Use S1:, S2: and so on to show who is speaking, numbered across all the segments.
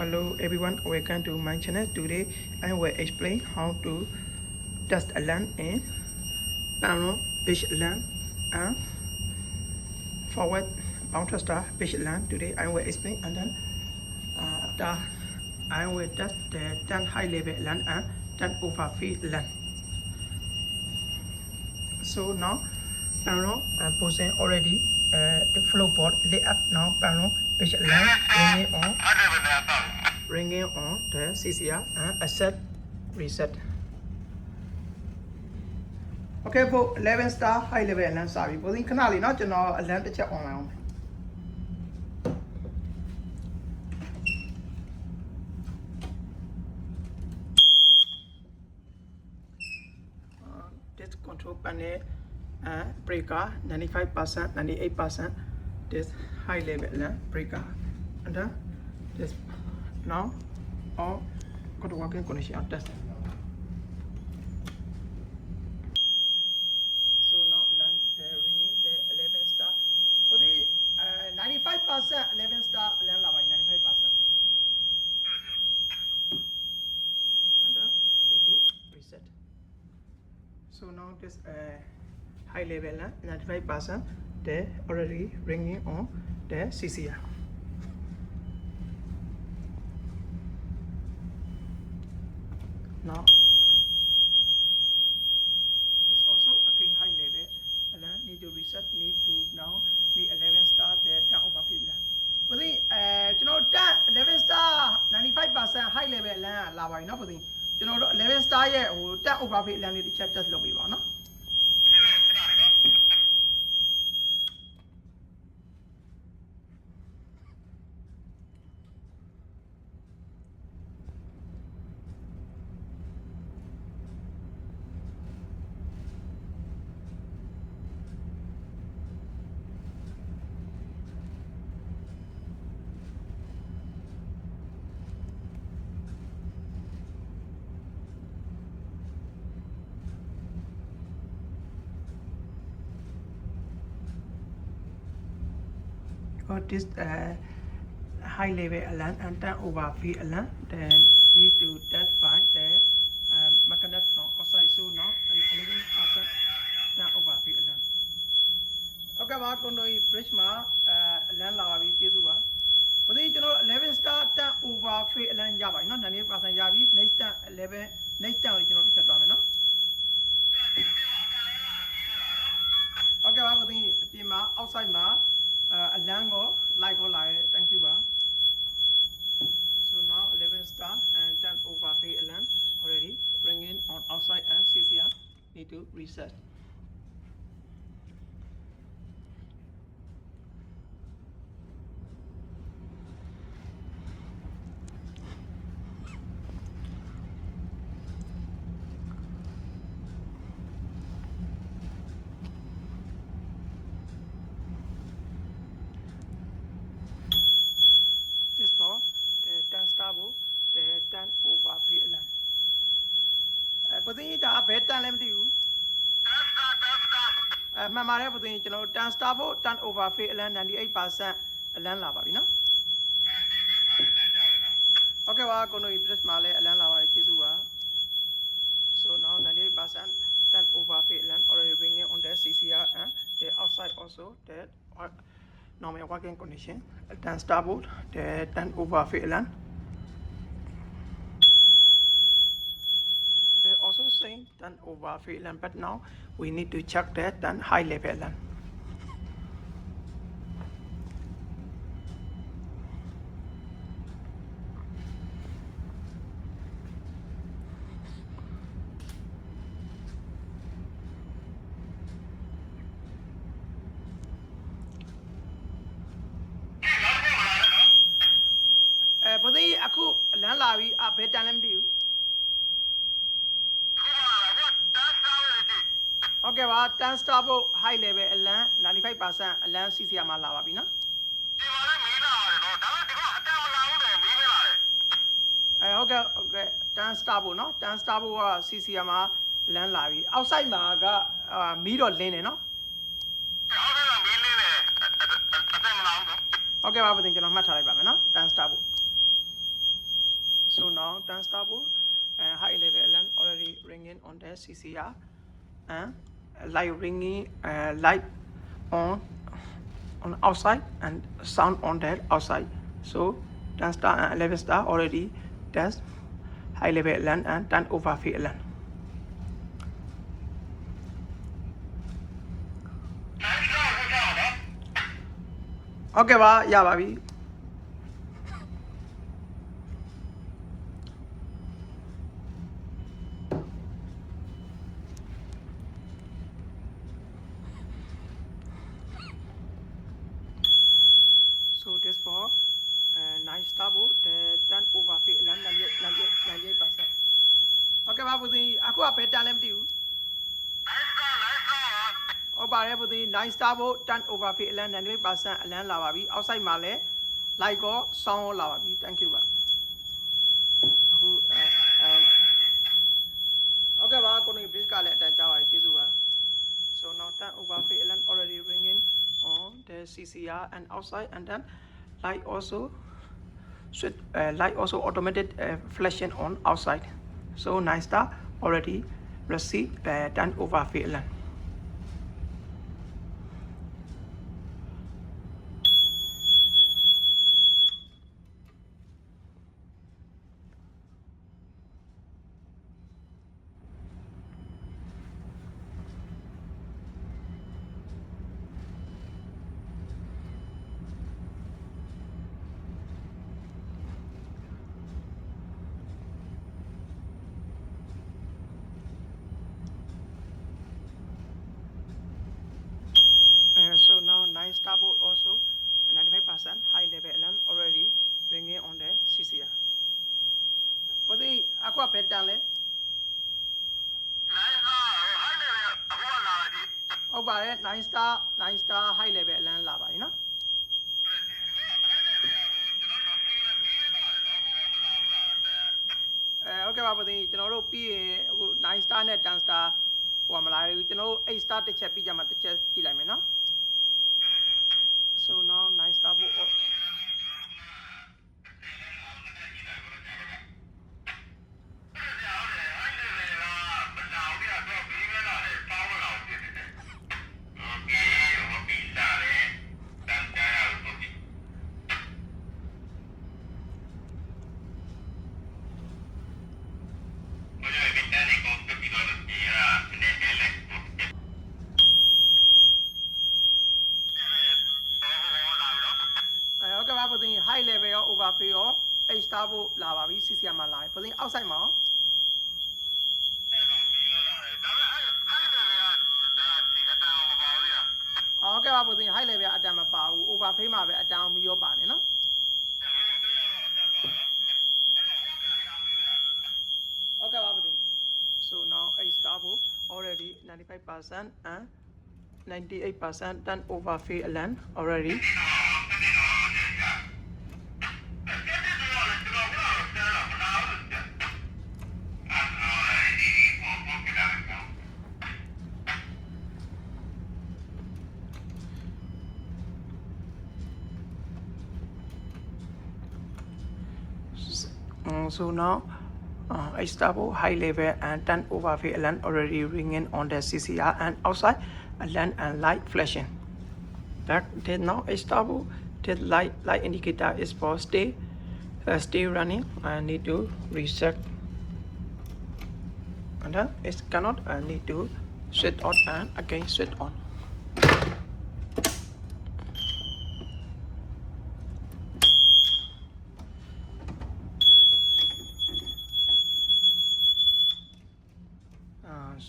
S1: Hello everyone, welcome to my channel. Today I will explain how to test a LAN in parallel pitch LAN and forward bound star pitch LAN. Today I will explain, and then after I will test the 10 high level LAN and 10 overfeed LAN. So now parallel position already the flow board lit up. Now parallel pitch LAN ringing on the CCR and accept reset. Okay, for 11 star high level LAN sorry. But in canal not to know a LAN to check online. This control panel breaker 95%, 98%. This high level LAN breaker. And then this now all got working connection test. So now LAN ringing the 11 star. For the 95% 11 star LAN by 95%. And then they do reset. So now this high level LAN 95% they already ringing on the CCR. Now it's also again high level LAN need to reset, need to now need 11 star the 10 overfeed LAN. But the you know that 11 star 95% high level LAN la by no but the you know 11 star ye 10 overfeed LAN လေးတစ်ချက် test လုပ်ပြီးပါเนาะ Got this high level LAN and 10 overfeed LAN then need to test by the magnet from outside. So now 11% 10 overfeed LAN. Okay ပါကွန်တို bridge မှာLAN လာပါပြီကျေးဇူးပါ။ဒီကျွန်တော်11 star 10 overfeed LAN ရပါပြီเนาะ90% ရပြီ next 11 next 10ကိုကျွန်တော်တစ်ချက်သွားမယ်เนาะ Okay ပါဒီအပြင်မှာ outside မှာLAN ကို like ကိုလာရဲ thank you ပါ So now 11 star and 10 overfeed LAN already ringing on outside and CCR need to reset. Just for the 10 star bowl, the 10 overfeed LAN. But then it a better than you. My mother, but then you know 10 star bowl, 10 overfeed LAN 98% LAN lava, you know. Okay, well, I'm going to impress my LAN lava, so now 98% 10 overfeed LAN already ringing on the CCR and the outside also that normal working condition. 10 starboard, the 10 overfeed LAN. They also saying 10 overfeed LAN, but now we need to check that 10 high level LAN. But the aku LAN lavi a better than you. Okay, well, 10 starboard high level LAN 95% LAN CCR မှာလာပါပြီနော် Okay 10 starboard နော်10 starboard က CCR မှာ LAN လာပြီ outside မှာကမီးတော့လင်းနေနော် Okay ပါဘူးတင်ကျွန်တော်မှတ်ထားလိုက်ပါမယ်နော် 10 star ဖို့ So now turn stable and high level alarm already ringing on the CCR and light ringing light on outside and sound on that outside. So 10 star and 11 star already test high level alarm and turn over field alarm. Okay ပါရပါပြီ So this for 9 star boat the turn over field alarm 98%. Okay ပါဘူးဒီအခုကဘယ်တန်လဲမသိဘူးဟုတ်ပါတယ်ဘူးဒီ9 star boat turn over field alarm 98%အလန်းလာပါပြီ outside မှာလဲ light ကော sound လာပါပြီ thank you ပါအခုOkay ပါကိုနေ bridge ကလည်းအတန်ကြားပါတယ်ကျေးဇူးပါ So now turn over field alarm already ringing on the CCR and outside and then light also automated flashing on outside. So 9 star already received turn over field alarm. So now 9 star boat also 95% high level alarm already ringing on the CCR. What the aqua pet down there? Oh, by 9 star high level alarm lava, you know? Okay, Papa, the general P 9 star net 10 star. ဟိုမလာဘူးကျွန်တော်8 star တစ်ချက်ပြီးကြမှာတစ်ချက်ကြည့်လိုက်မယ်နော် So now 9 star ဖို့ Okay ပါဘူးတင် high level ရော overfill ရော H star ဖို့လာပါပြီ CCR မှာလာပြီဘူးတင် outside မှာရော Okay ပါဘူးတင် high level အတန်မပါဘူး overfill မှာပဲအတန်အောင်ပြီးရောပါနေနော် Okay ပါဘူးတင် So now H star ဖို့ already 95% and 98% done overfill alarm already. So now stable high level and turn overfill alarm already ringing on the CCR and outside alarm and light flashing. That did now stable. The light indicator is for stay running. I need to reset. And then it cannot. I need to switch on and again switch on.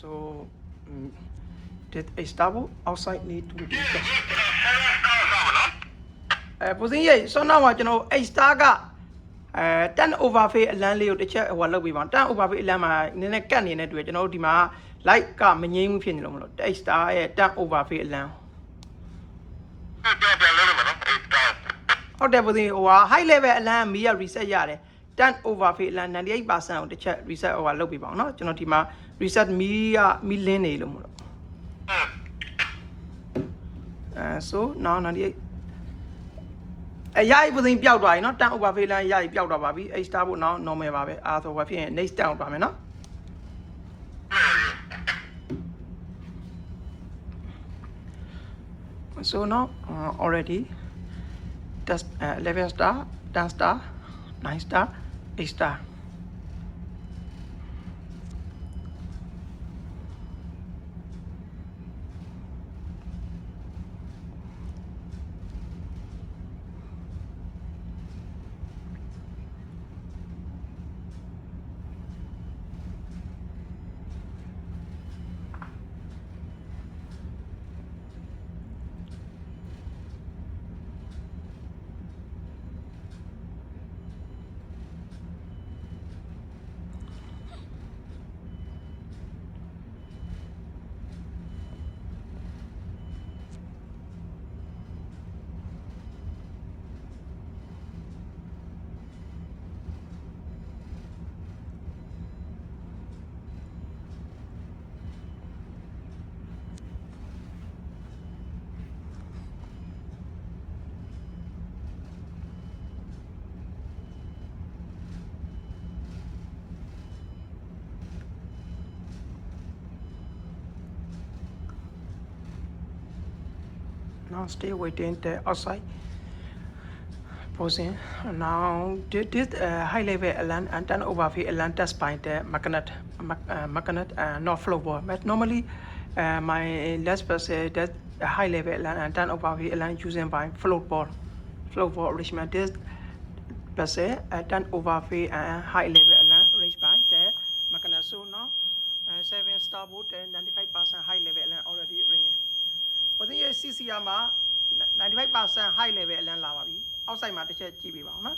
S1: So that stable outside need to be tested. ပူစင်းရဲ့ဆောနာမှာကျွန်တော် H star က10 overfill အလန်းလေးကိုတစ်ချက်ဟိုလောက်ပြီးပါ10 overfill အလန်းမှာနည်းနည်းကတ်နေတဲ့တွေ့ကျွန်တော်တို့ဒီမှာ light ကမငြိမ်းဘူးဖြစ်နေလို့မလို့ H star ရဲ့10 overfill အလန်းဟုတ်တယ်ပူစင်းဟိုဟာ high level အလန်းမီးရ reset ရတယ်10 overfill အလန်း 98% ကိုတစ်ချက် reset ဟိုဟာလုပ်ပြီးပါအောင်เนาะကျွန်တော်ဒီမှာ reset မီးလင်းနေလို့မလို့so now 98 ရည်ပုံစံပျောက်သွားပြီနော်တန် overfill လမ်းရည်ပျောက်သွားပါပြီ H star ဖို့နောက် normal ပါပဲအားဆိုဘာဖြစ်ရင် next down သွားမယ်နော် so now already test 11 star 10 star 9 star 8 star now stay waiting the outside posing now this high level alarm and then overfill alarm test by the magnet not flow ball but normally my last person that high level alarm and then overfill alarm using by float ball arrangement this person then overfill and high level alarm reached by the magnet so now 7 star boat and 95% high level alarm already ringing 我သိရ CCR မှာ95% high level အလန်းလာပါပြီ outside မှာတစ်ချက်ကြည့်ပေးပါအောင်နော်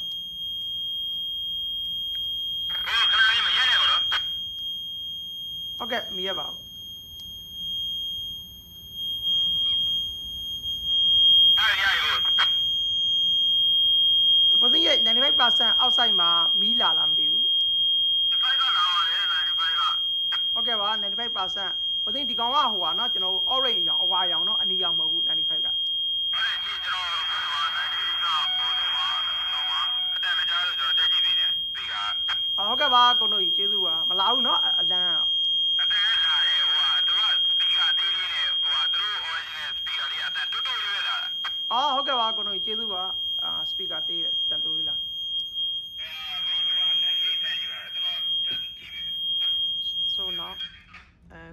S1: ခဏလေးမရက်နဲ့နော်ဟုတ်ကဲ့မရက်ပါဘူး我သိရ95% outside မှာမီးလာလားမသိဘူး95ကလာပါတယ်95ကဟုတ်ကဲ့ပါ95%我think ဒီကောင်ကဟိုပါเนาะကျွန်တော် orange ရောင်အဝါရောင်เนาะအနီရောင်မဟုတ်ဘူး95ကဟုတ်တယ်ကြည့်ကျွန်တော်98ကဟိုဒီမှာအတန်မကြားလို့ကျွန်တော်တက်ကြည့်ပေးနေပြီကဟုတ်ကဲ့ပါကိုတို့ကြီးကျေးဇူးပါမလာဘူးเนาะအလန်းအတန်လာတယ်ဟိုကသူက speaker အသေးလေးနဲ့ဟိုကသူတို့ original speaker လေးအတန်တွတ်တွတ်လေးပဲလာတာဟုတ်ကဲ့ပါကိုတို့ကြီးကျေးဇူးပါspeaker တေးတန်တိုးလေးလာ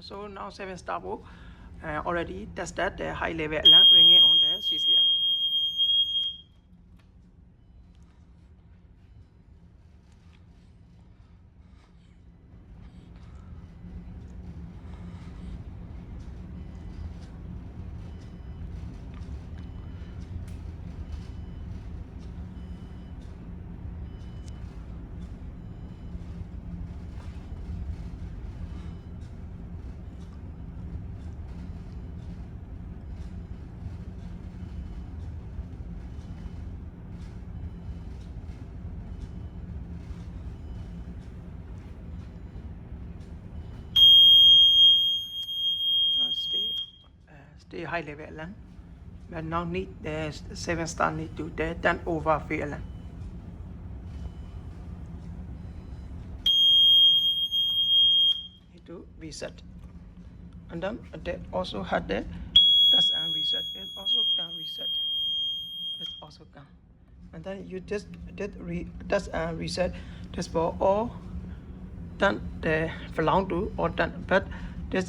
S1: so now 7 star boat already tested the high level alarm ringing on the CCR. Stay high level alarm but now need the 7 star need to the 10 overfill alarm need to reset and then they also had the test and reset it also can reset it also can and then you just did test and reset this for all done the belong to or done but this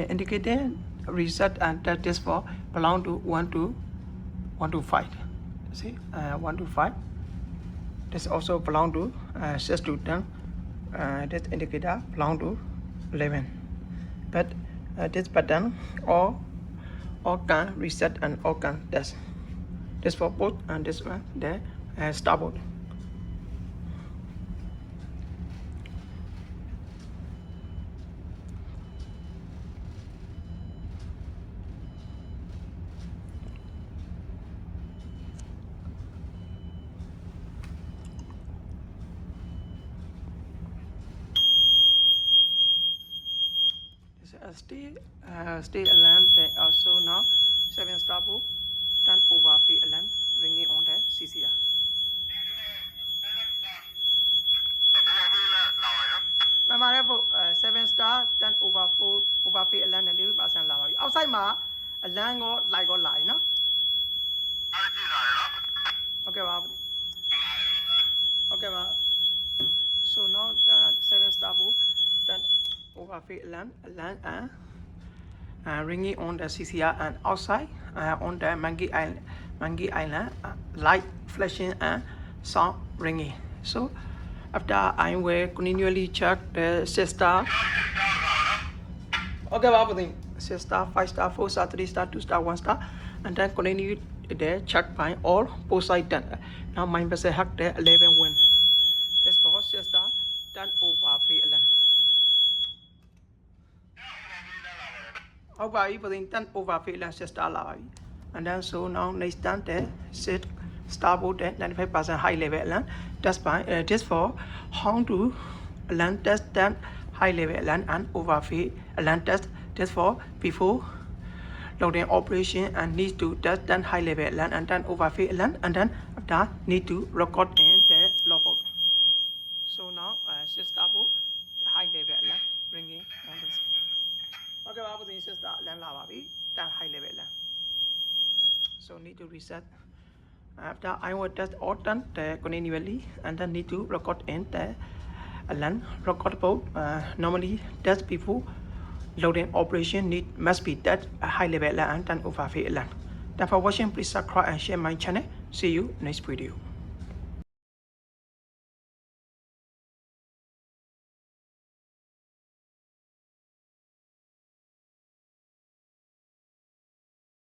S1: indicating reset and that is for belong to 1 to 5 see 1 to 5 this also belong to 6 to 10 this indicator belong to 11 but this pattern all can reset and all can test this for both and this one the starboard stay alarm also now 7 star boat turn over VLAN ringing on the CCR. Mà đấy bộ 7 star turn over 4 over VLAN này 40% là vào. Outside mà LAN có lại nó. Okay ba. Okay ba. So now 7 star bộ turn over VLAN ringing on the CCR and outside on the Mangi Island light flashing and sound ringing. So after I will continually check the 6 star. Okay, ba thing 6 star, 5 star, 4 star, 3 star, 2 star, 1 star, and then continue the check by all both sides done. Now mine was a hack the 11 win. That's for 6 star done over VLAN. How about you putting 10 over VLAN 6 star live? And then so now next time the 6 star board 95% high level LAN. That's by just for how to LAN test that high level LAN and over LAN test. Just for before loading operation and need to test that high level LAN and then over LAN and then after need to record in the logbook. So now 6 star board high level LAN bringing on this. Okay, ba putting 6 star LAN la ba bi that high level LAN. So need to reset. After I will test all done continually and then need to record in the LAN record board. Normally test before loading operation must be that high level LAN and then over VLAN. Thanks for watching. Please subscribe and share my channel. See you next video.